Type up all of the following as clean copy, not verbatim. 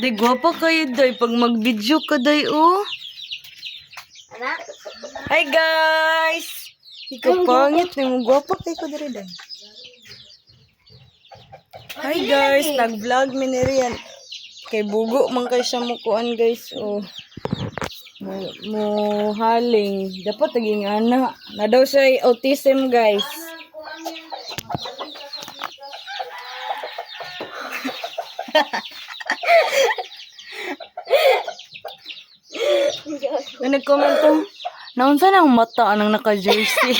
Day, gwapa kayo, day. Pag mag-video ka, day, oh. Anak? Hi, guys! Ikaw pangit, day mo. Gwapa kayo ko, day, day. Hi, guys! Nag-vlog mi ni Rian. Kay bugo man kayo siya mukuan, guys, oh. Mo haling. Dapat naging anak. Na daw siya autism, guys. May nag-comment to. Naunsa na ang mata anang naka-jersey.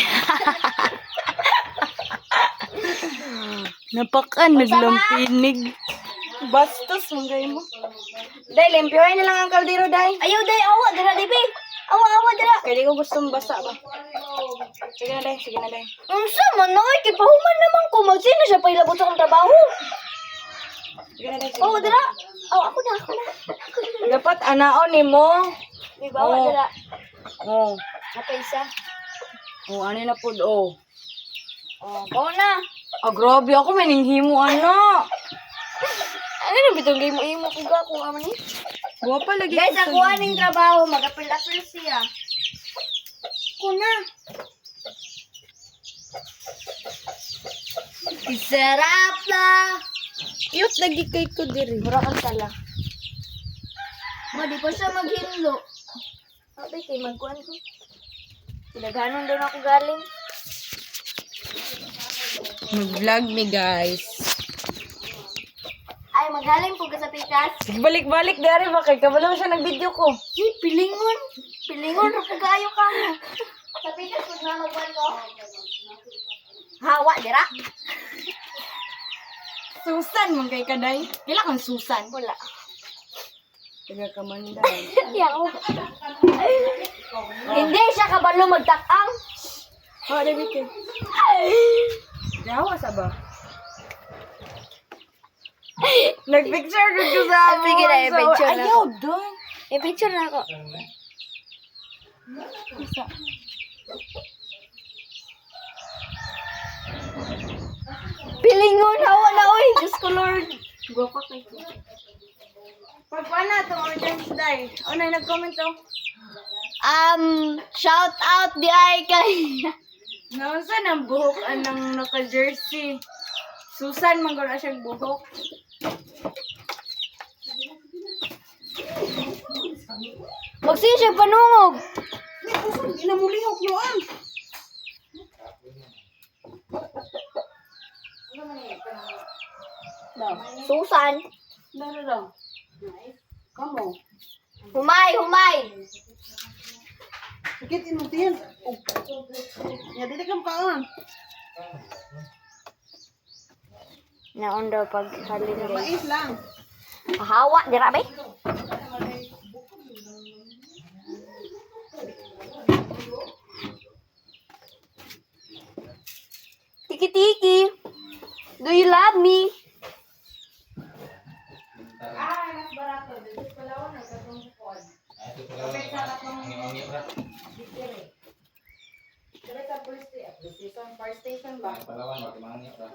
Napakan, naglampinig. Bastos, manggay mo. Day, limpyohin na lang ang kaldero, day. Ayaw, day. Awa, dira, di, be. Awa, dira. Kaya di ko gustong basa ba. Sige na, day. Sige na, day. Unsa man, noy. Kipahuman naman ko. Magsino siya pa ilabot sa akong trabaho. Sige na, day. Sige Oo, na, day. dira. Oh, ako na. Dapat anaon ni mo. Di ba, awa, Oo. dira. Oh. Napa isa. Oh, ano na po, oh. Oh, kau na. Ah, grabe ako, maninghimo, ano. Ano na bitong game mo imo ko ga ko aman ni? Guwapa lagi. Guys, ko ako aning trabaho, mag-apil-apil siya. Kuna. Sarap la. Cute lagi kay ko diri. Mura kang sala. Ma, di pa siya maghinlo. Sabi kay magkuhan ko. Pinaghanon doon ako galing. Mag-vlog me, guys. Ay, magaling po ka sa pikas. Balik-balik dari ba kay kabalo siya nag-video ko. Hey, pilingon. Pilingon, rapugayo ka mo. Sa pikas, pag namagwan ko. Hawa, dira. Susan man kay kaday. Kila kang Susan. Wala. Taga Kamanda. Yaw. Hindi siya kabalo magtakang. Ha, David kay. Dawa sa ba? Nag-picture ko sa mo. Sige na, i-picture na Ayaw, ako. doon. I-picture na ako. Isa. Pilingon, hawa na, oy. Diyos ko, Lord. Guwapa kay ko. Pagpaan na itong audience day. O na, nag-comment to. Shout out di ay kay. Nausan ang buhok anang naka-jersey. Susan, manggula siyang buhok. Magsin siya panungog. Hindi na mulihok yun. Susan. Lalo. Kamu. Humay. Sakit inutin. Ya, dili ka makaon. Naon daw pag halin guys. Mais lang. Hawa, dira ba? Tiki-tiki. Do you love me? Mas barato. Dito palawan na katong pod. Okay, sarap ng Dire sa first station ba? Palawan, bagaimana ya?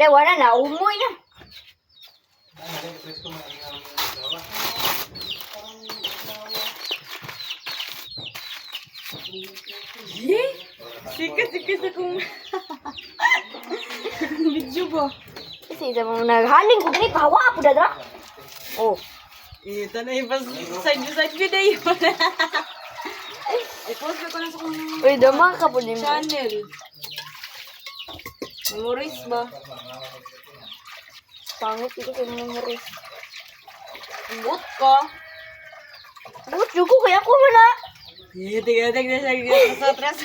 Wala na, umuwi na. Sikat akong video ba? Kasi isa mo naghaling ko ganit, pahawa po dadra. Oh. Ito na yung side video yun. I-post ko na sa kong Uy, damang ka po din mo. channel. Memories ba? Pangit ito sa memories. Ambot ka. Nag-post yung ko kaya ako man na. Tig na siya sa atras.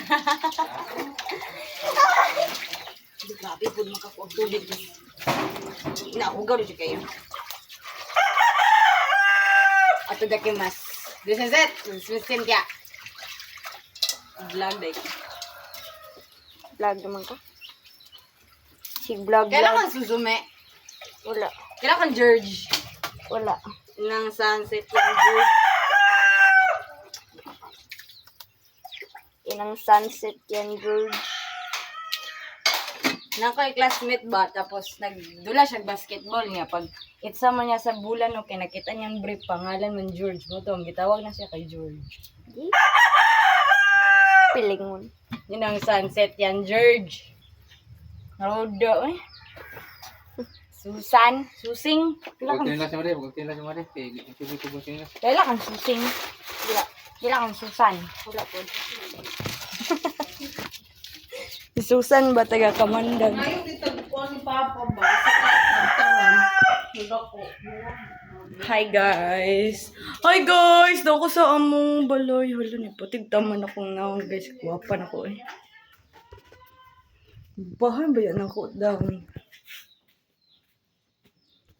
Grabe po makakuha tubig. Naugaw rin siya kayo. Ato dakimas. This is it. Swisin kya. Vlog day. Vlog naman ko. Si vlog. Kailangan susume. Wala. Kailangan George. Wala. Nang sunset yung George. Inang sunset yan, George. Nang kay classmate ba, tapos nagdula siya basketball niya. Pag itsama niya sa bulan, okay, nakita niyang brief, pangalan ng George mo to. Gitawag na siya kay George. Piling mo. Yun ang sunset yan, George. Rodo, eh. Susan, susing. Pagkakita sa mali, pagkakita sa mali. Kaya Kailangan susing. Kailangan Susan. Wala po. Si Susan ba taga Kamandag? Hi guys! Hi guys! Daw ko sa among baloy. Hala ni patig taman akong naong guys. Kuwapan ako eh. Bahan ba yan ako daw?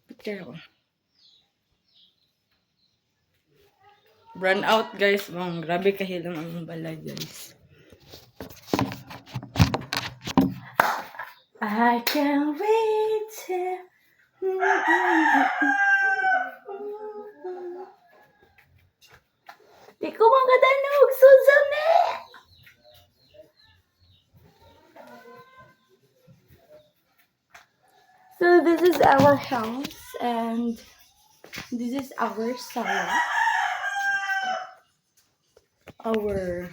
Picture ako. Run out guys. Grabe kahilom ang balay guys. I can't wait to... Di ko makadanog, Suzanne! So this is our house and this is our sala. Our,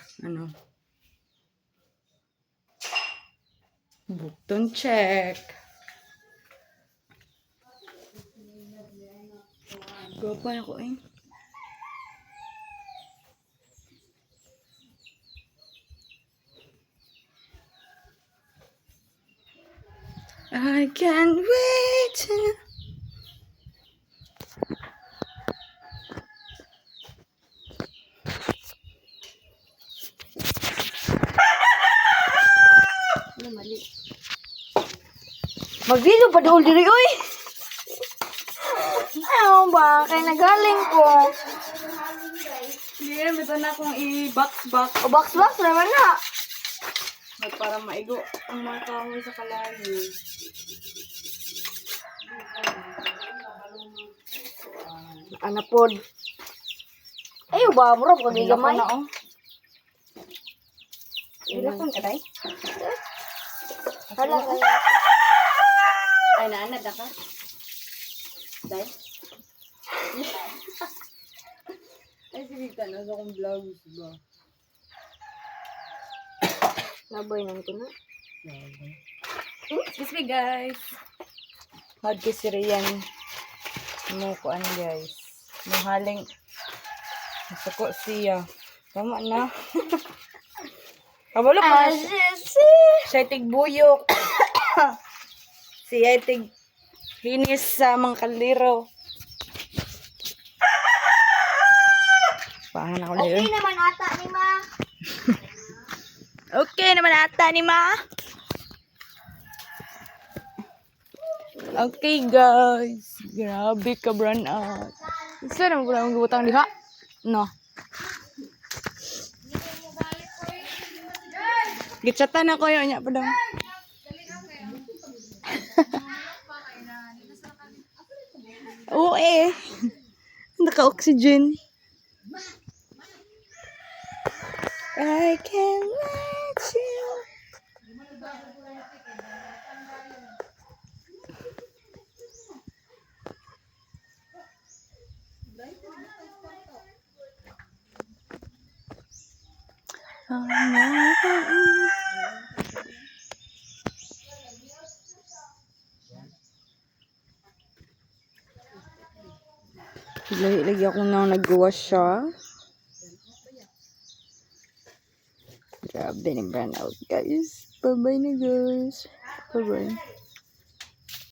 button check. Gapa na ko eh. I can't wait to... Mag-video pa daw diri, oy! Ano ba? Kaya nagaling ko. Hindi, ito na akong i-box-box. O box-box naman na. Para maigo ang mga kahoy sa kalayo. Anapod. Ay, ba, bro, pag Gamay. gamay. Na, oh. Ilakon ka, day? Hala, kaya. Ay, naanad ka? Day? Ay, sige ka na sa akong vlogs ba? Naboy nang ko na. Excuse me, guys. Hard kasi riyan. Mo kuan guys. Mahaling. Masuko siya. Tama na. Kabalo pa. Siya tigbuyok. Siya tig linis sa mga kaliro. Pahan ako Okay dito. naman ata ni Ma. Okay naman ata ni Ma. Okay guys. Grabe ka brand out. Isa naman ko lang gubutang diha. No. Gitsatan na ko yun niya pa daw. Oo eh. Naka-oxygen. I can let you. Lagi ako nang nag-wash siya. Grabe ni brand out guys. Bye-bye na guys. Bye-bye.